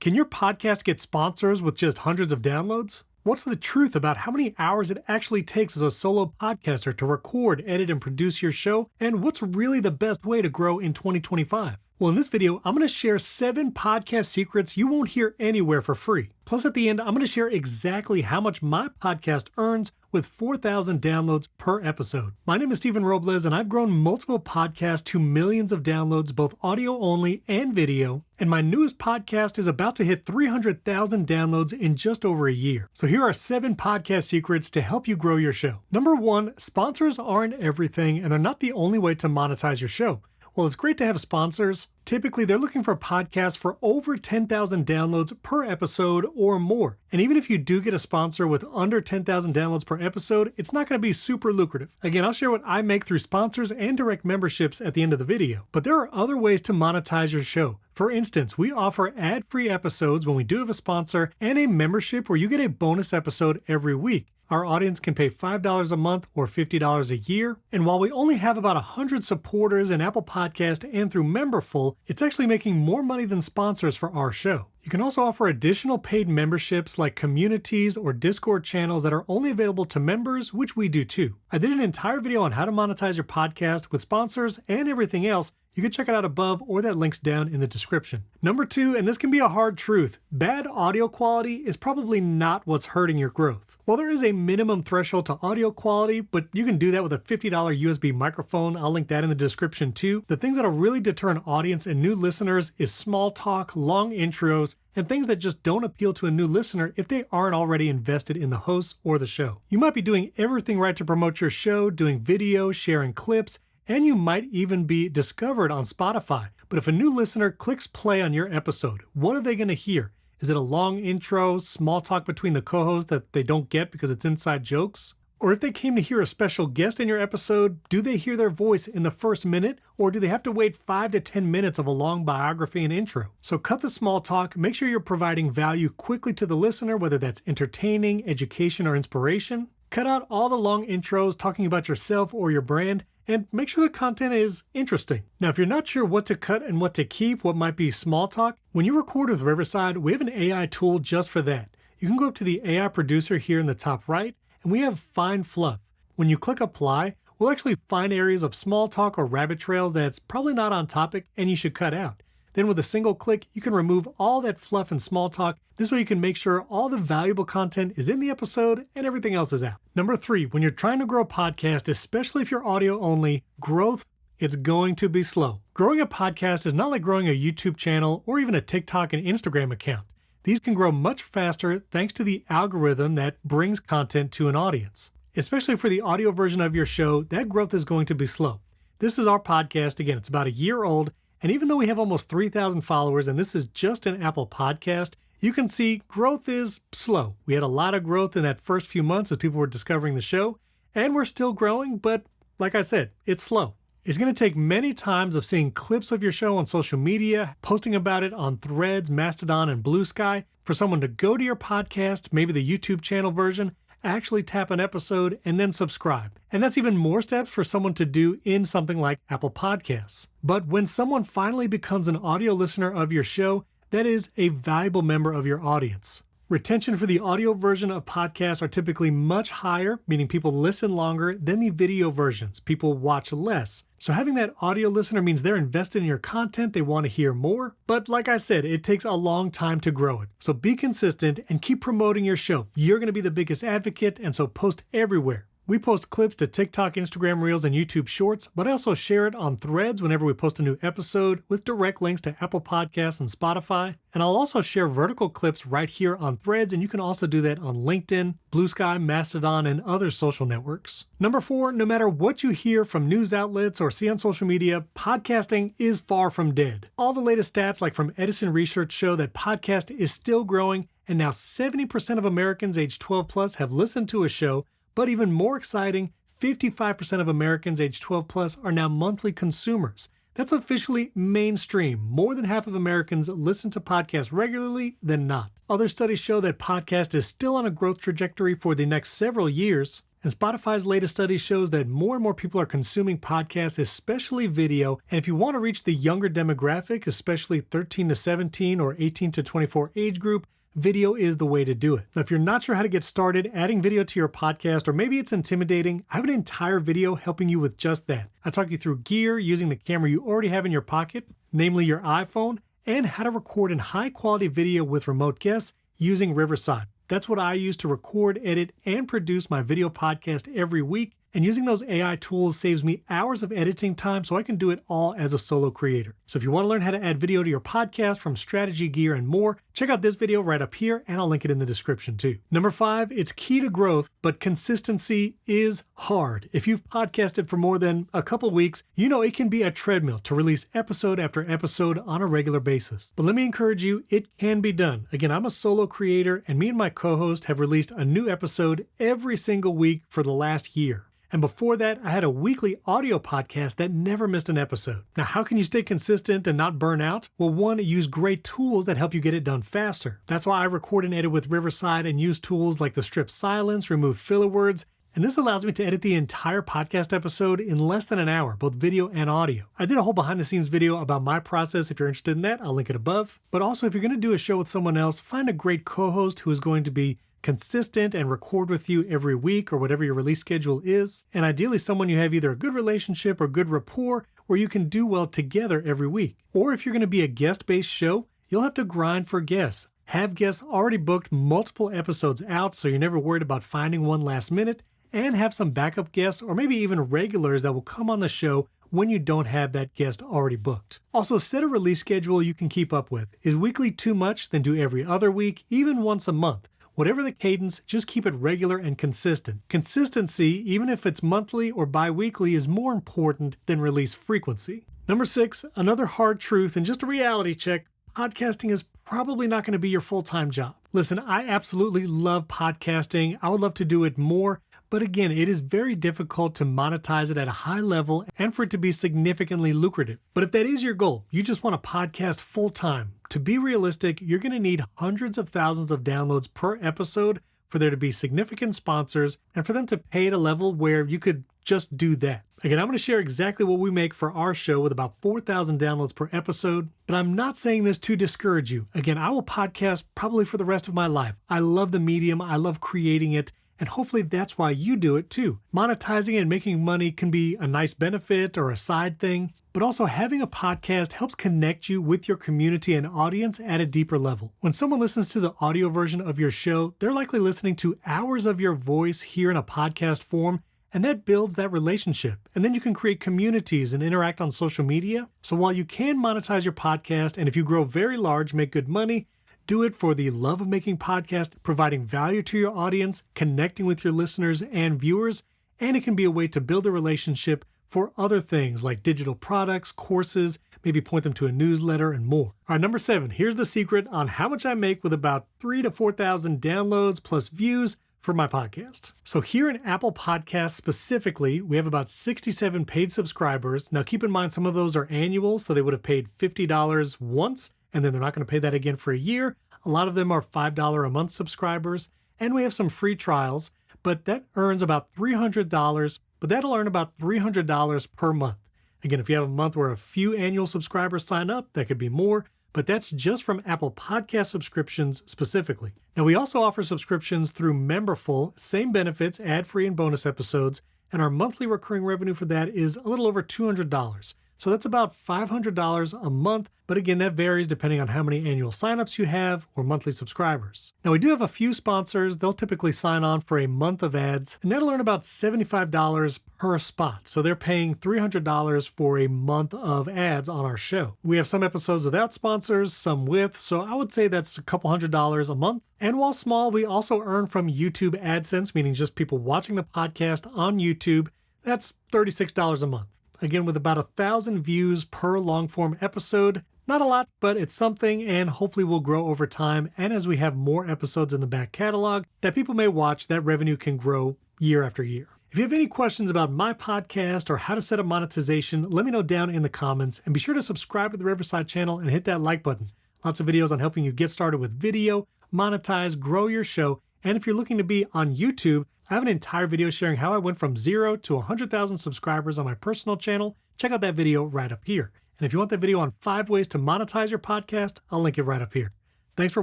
Can your podcast get sponsors with just hundreds of downloads? What's the truth about how many hours it actually takes as a solo podcaster to record, edit, and produce your show? And what's really the best way to grow in 2025? Well, in this video, I'm going to share 7 podcast secrets you won't hear anywhere for free. Plus, at the end, I'm going to share exactly how much my podcast earns with 4,000 downloads per episode. My name is Stephen Robles, and I've grown multiple podcasts to millions of downloads, both audio only and video. And my newest podcast is about to hit 300,000 downloads in just over a year. So here are 7 podcast secrets to help you grow your show. Number 1, sponsors aren't everything, and they're not the only way to monetize your show. Well, it's great to have sponsors. Typically, they're looking for podcasts for over 10,000 downloads per episode or more. And even if you do get a sponsor with under 10,000 downloads per episode, it's not going to be super lucrative. Again, I'll share what I make through sponsors and direct memberships at the end of the video. But there are other ways to monetize your show. For instance, we offer ad-free episodes when we do have a sponsor and a membership where you get a bonus episode every week. Our audience can pay $5 a month or $50 a year. And while we only have about 100 supporters in Apple Podcast and through Memberful, it's actually making more money than sponsors for our show. You can also offer additional paid memberships like communities or Discord channels that are only available to members, which we do too. I did an entire video on how to monetize your podcast with sponsors and everything else. You can check it out above or that link's down in the description. Number 2, and this can be a hard truth, bad audio quality is probably not what's hurting your growth. Well, there is a minimum threshold to audio quality, but you can do that with a $50 USB microphone. I'll link that in the description too. The things that'll really deter an audience and new listeners is small talk, long intros, and things that just don't appeal to a new listener if they aren't already invested in the host or the show. You might be doing everything right to promote your show, doing video, sharing clips, and you might even be discovered on Spotify. But if a new listener clicks play on your episode, what are they going to hear? Is it a long intro, small talk between the co-hosts that they don't get because it's inside jokes? Or if they came to hear a special guest in your episode, do they hear their voice in the first minute, or do they have to wait 5 to 10 minutes of a long biography and intro? So cut the small talk, make sure you're providing value quickly to the listener, whether that's entertaining, education, or inspiration. Cut out all the long intros talking about yourself or your brand, and make sure the content is interesting. Now, if you're not sure what to cut and what to keep, what might be small talk, when you record with Riverside, we have an AI tool just for that. You can go up to the AI producer here in the top right, and we have Find Fluff. When you click Apply, we'll actually find areas of small talk or rabbit trails that's probably not on topic and you should cut out. Then with a single click, you can remove all that fluff and small talk. This way you can make sure all the valuable content is in the episode and everything else is out. Number 3, when you're trying to grow a podcast, especially if you're audio only, growth, it's going to be slow. Growing a podcast is not like growing a YouTube channel or even a TikTok and Instagram account. These can grow much faster thanks to the algorithm that brings content to an audience. Especially for the audio version of your show, that growth is going to be slow. This is our podcast. Again, it's about a year old. And even though we have almost 3,000 followers, and this is just an Apple podcast, you can see growth is slow. We had a lot of growth in that first few months as people were discovering the show, and we're still growing, but like I said, it's slow. It's going to take many times of seeing clips of your show on social media, posting about it on Threads, Mastodon, and Blue Sky, for someone to go to your podcast, maybe the YouTube channel version, actually tap an episode, and then subscribe. And that's even more steps for someone to do in something like Apple Podcasts. But when someone finally becomes an audio listener of your show, that is a valuable member of your audience. Retention for the audio version of podcasts are typically much higher, meaning people listen longer than the video versions. People watch less. So having that audio listener means they're invested in your content, they want to hear more. But like I said, it takes a long time to grow it. So be consistent and keep promoting your show. You're going to be the biggest advocate, and so post everywhere. We post clips to TikTok, Instagram Reels, and YouTube Shorts, but I also share it on Threads whenever we post a new episode with direct links to Apple Podcasts and Spotify. And I'll also share vertical clips right here on Threads, and you can also do that on LinkedIn, Blue Sky, Mastodon, and other social networks. Number 4, no matter what you hear from news outlets or see on social media, podcasting is far from dead. All the latest stats, like from Edison Research, show that podcast is still growing, and now 70% of Americans age 12 plus have listened to a show. But even more exciting, 55% of Americans age 12 plus are now monthly consumers. That's officially mainstream. More than half of Americans listen to podcasts regularly than not. Other studies show that podcast is still on a growth trajectory for the next several years. And Spotify's latest study shows that more and more people are consuming podcasts, especially video. And if you want to reach the younger demographic, especially 13 to 17 or 18 to 24 age group, video is the way to do it. Now, if you're not sure how to get started adding video to your podcast, or maybe it's intimidating, I have an entire video helping you with just that. I talk you through gear using the camera you already have in your pocket, namely your iPhone, and how to record in high quality video with remote guests using Riverside. That's what I use to record, edit, and produce my video podcast every week. And using those AI tools saves me hours of editing time so I can do it all as a solo creator. So if you want to learn how to add video to your podcast from strategy, gear, and more, check out this video right up here, and I'll link it in the description too. Number 5, it's key to growth, but consistency is hard. If you've podcasted for more than a couple weeks, you know it can be a treadmill to release episode after episode on a regular basis. But let me encourage you, it can be done. Again, I'm a solo creator, and me and my co-host have released a new episode every single week for the last year. And before that, I had a weekly audio podcast that never missed an episode. Now, how can you stay consistent and not burn out? Well, one, use great tools that help you get it done faster. That's why I record and edit with Riverside and use tools like the strip silence, remove filler words, and this allows me to edit the entire podcast episode in less than an hour, both video and audio. I did a whole behind the scenes video about my process. If you're interested in that, I'll link it above. But also, if you're going to do a show with someone else, find a great co-host who is going to be consistent and record with you every week or whatever your release schedule is. And ideally someone you have either a good relationship or good rapport where you can do well together every week. Or if you're going to be a guest-based show, you'll have to grind for guests. Have guests already booked multiple episodes out so you're never worried about finding one last minute, and have some backup guests or maybe even regulars that will come on the show when you don't have that guest already booked. Also, set a release schedule you can keep up with. Is weekly too much? Then do every other week, even once a month. Whatever the cadence, just keep it regular and consistent. Consistency, even if it's monthly or bi-weekly, is more important than release frequency. Number 6, another hard truth and just a reality check, podcasting is probably not going to be your full-time job. Listen, I absolutely love podcasting. I would love to do it more. But again, it is very difficult to monetize it at a high level and for it to be significantly lucrative. But if that is your goal, you just want to podcast full-time. To be realistic, you're going to need hundreds of thousands of downloads per episode for there to be significant sponsors and for them to pay at a level where you could just do that. Again, I'm going to share exactly what we make for our show with about 4,000 downloads per episode, but I'm not saying this to discourage you. Again, I will podcast probably for the rest of my life. I love the medium. I love creating it. And hopefully that's why you do it too. Monetizing it and making money can be a nice benefit or a side thing, but also having a podcast helps connect you with your community and audience at a deeper level. When someone listens to the audio version of your show, they're likely listening to hours of your voice here in a podcast form, and that builds that relationship. And then you can create communities and interact on social media. So while you can monetize your podcast, and if you grow very large, make good money, do it for the love of making podcasts, providing value to your audience, connecting with your listeners and viewers, and it can be a way to build a relationship for other things like digital products, courses, maybe point them to a newsletter and more. All right, number 7, here's the secret on how much I make with about 3,000 to 4,000 downloads plus views for my podcast. So here in Apple Podcasts specifically, we have about 67 paid subscribers. Now keep in mind, some of those are annual, so they would have paid $50 once, and then they're not going to pay that again for a year. A lot of them are $5 a month subscribers, and we have some free trials, but that earns about $300, but that'll earn about $300 per month. Again, if you have a month where a few annual subscribers sign up, that could be more, but that's just from Apple Podcast subscriptions specifically. Now, we also offer subscriptions through Memberful, same benefits, ad-free and bonus episodes, and our monthly recurring revenue for that is a little over $200. So that's about $500 a month, but again, that varies depending on how many annual signups you have or monthly subscribers. Now, we do have a few sponsors. They'll typically sign on for a month of ads, and that'll earn about $75 per spot. So they're paying $300 for a month of ads on our show. We have some episodes without sponsors, some with, so I would say that's a couple $100 a month. And while small, we also earn from YouTube AdSense, meaning just people watching the podcast on YouTube. That's $36 a month. Again, with about 1,000 views per long-form episode. Not a lot, but it's something, and hopefully will grow over time. And as we have more episodes in the back catalog that people may watch, that revenue can grow year after year. If you have any questions about my podcast or how to set up monetization, let me know down in the comments, and be sure to subscribe to the Riverside channel and hit that like button. Lots of videos on helping you get started with video, monetize, grow your show, And if you're looking to be on YouTube, I have an entire video sharing how I went from 0 to 100,000 subscribers on my personal channel. Check out that video right up here. And if you want that video on 5 ways to monetize your podcast, I'll link it right up here. Thanks for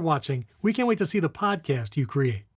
watching. We can't wait to see the podcast you create.